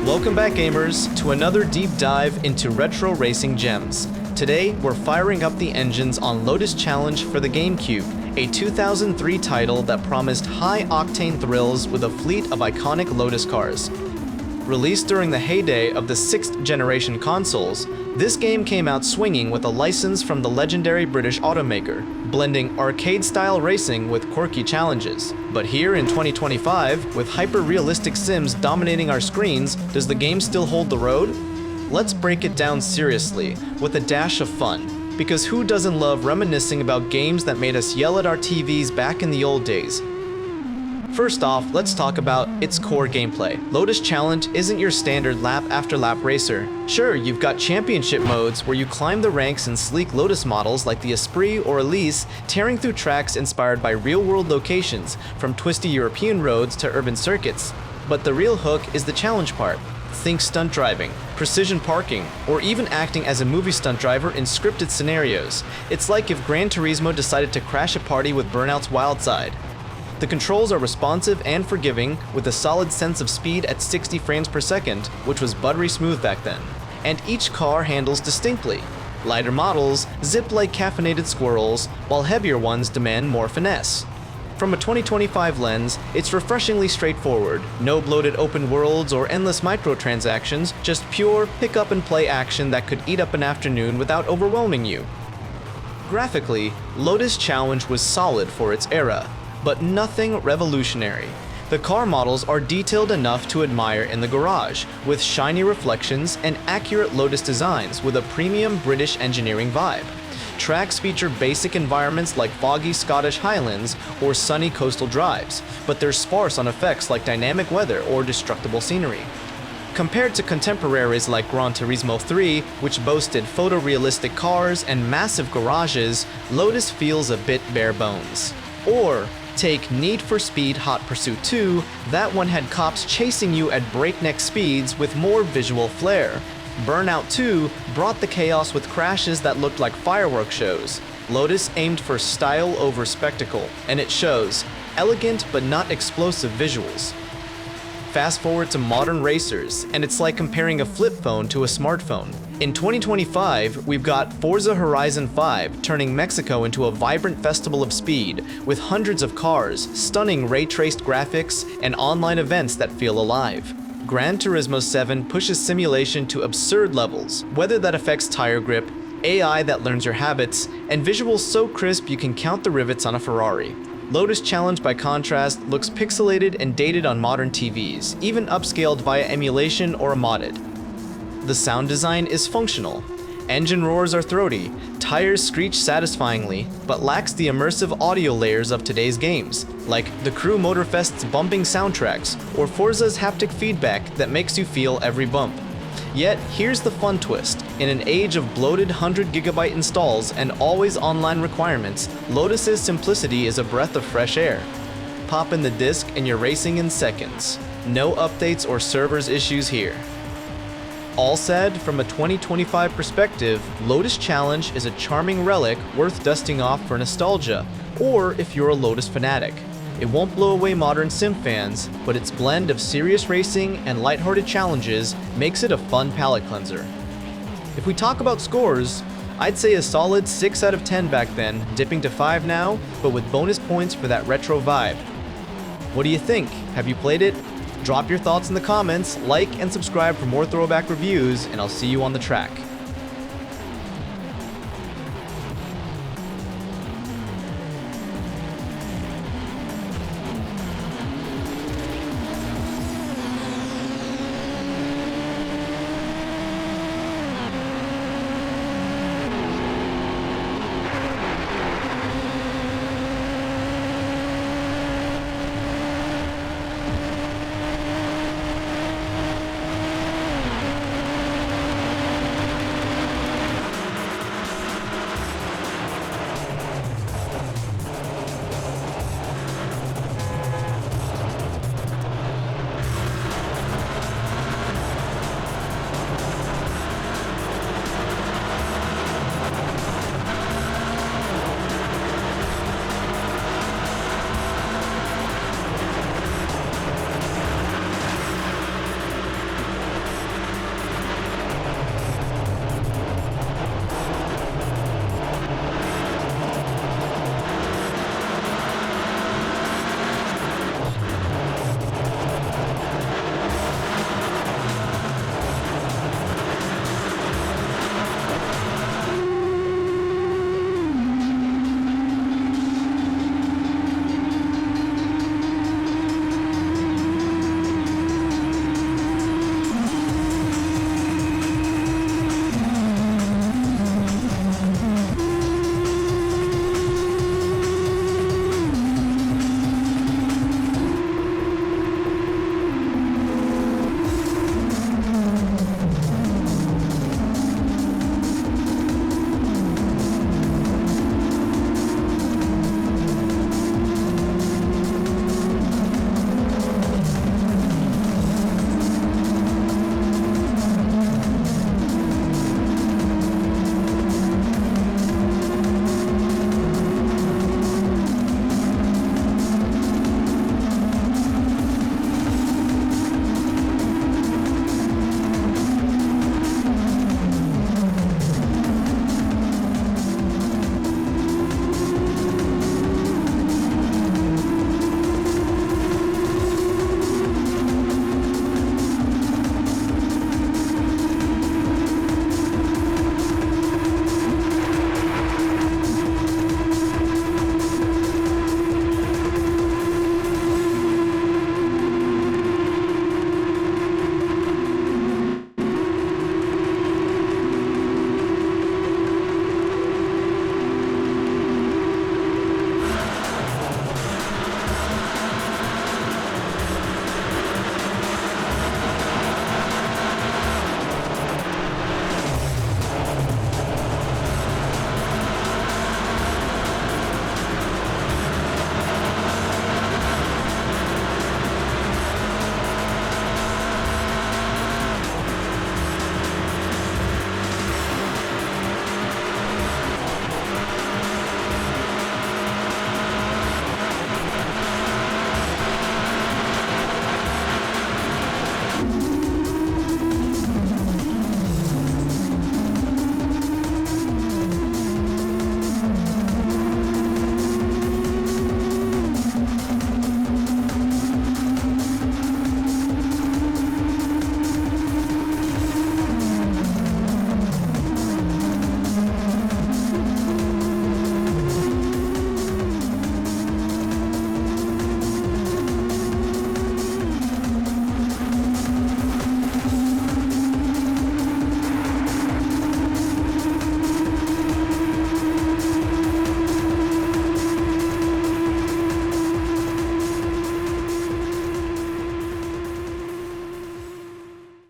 Welcome back, gamers, to another deep dive into retro racing gems. Today, we're firing up the engines on Lotus Challenge for the GameCube, a 2003 title that promised high-octane thrills with a fleet of iconic Lotus cars. Released during the heyday of the 6th generation consoles, this game came out swinging with a license from the legendary British automaker, blending arcade-style racing with quirky challenges. But here in 2025, with hyper-realistic sims dominating our screens, does the game still hold the road? Let's break it down seriously, with a dash of fun, because who doesn't love reminiscing about games that made us yell at our TVs back in the old days? First off, let's talk about its core gameplay. Lotus Challenge isn't your standard lap-after-lap racer. Sure, you've got championship modes where you climb the ranks in sleek Lotus models like the Esprit or Elise, tearing through tracks inspired by real-world locations, from twisty European roads to urban circuits. But the real hook is the challenge part. Think stunt driving, precision parking, or even acting as a movie stunt driver in scripted scenarios. It's like if Gran Turismo decided to crash a party with Burnout's Wild Side. The controls are responsive and forgiving, with a solid sense of speed at 60 frames per second, which was buttery smooth back then. And each car handles distinctly. Lighter models zip like caffeinated squirrels, while heavier ones demand more finesse. From a 2025 lens, it's refreshingly straightforward. No bloated open worlds or endless microtransactions, just pure pick-up-and-play action that could eat up an afternoon without overwhelming you. Graphically, Lotus Challenge was solid for its era, but nothing revolutionary. The car models are detailed enough to admire in the garage, with shiny reflections and accurate Lotus designs with a premium British engineering vibe. Tracks feature basic environments like foggy Scottish highlands or sunny coastal drives, but they're sparse on effects like dynamic weather or destructible scenery. Compared to contemporaries like Gran Turismo 3, which boasted photorealistic cars and massive garages, Lotus feels a bit bare bones. Or take Need for Speed Hot Pursuit 2, that one had cops chasing you at breakneck speeds with more visual flair. Burnout 2 brought the chaos with crashes that looked like fireworks shows. Lotus aimed for style over spectacle, and it shows. Elegant but not explosive visuals. Fast forward to modern racers, and it's like comparing a flip phone to a smartphone. In 2025, we've got Forza Horizon 5 turning Mexico into a vibrant festival of speed, with hundreds of cars, stunning ray-traced graphics, and online events that feel alive. Gran Turismo 7 pushes simulation to absurd levels, weather that affects tire grip, AI that learns your habits, and visuals so crisp you can count the rivets on a Ferrari. Lotus Challenge, by contrast, looks pixelated and dated on modern TVs, even upscaled via emulation or modded. The sound design is functional. Engine roars are throaty, tires screech satisfyingly, but lacks the immersive audio layers of today's games, like the Crew Motorfest's bumping soundtracks or Forza's haptic feedback that makes you feel every bump. Yet, here's the fun twist. In an age of bloated 100GB installs and always online requirements, Lotus's simplicity is a breath of fresh air. Pop in the disc and you're racing in seconds. No updates or servers issues here. All said, from a 2025 perspective, Lotus Challenge is a charming relic worth dusting off for nostalgia, or if you're a Lotus fanatic. It won't blow away modern sim fans, but its blend of serious racing and lighthearted challenges makes it a fun palate cleanser. If we talk about scores, I'd say a solid 6 out of 10 back then, dipping to 5 now, but with bonus points for that retro vibe. What do you think? Have you played it? Drop your thoughts in the comments, like and subscribe for more throwback reviews, and I'll see you on the track.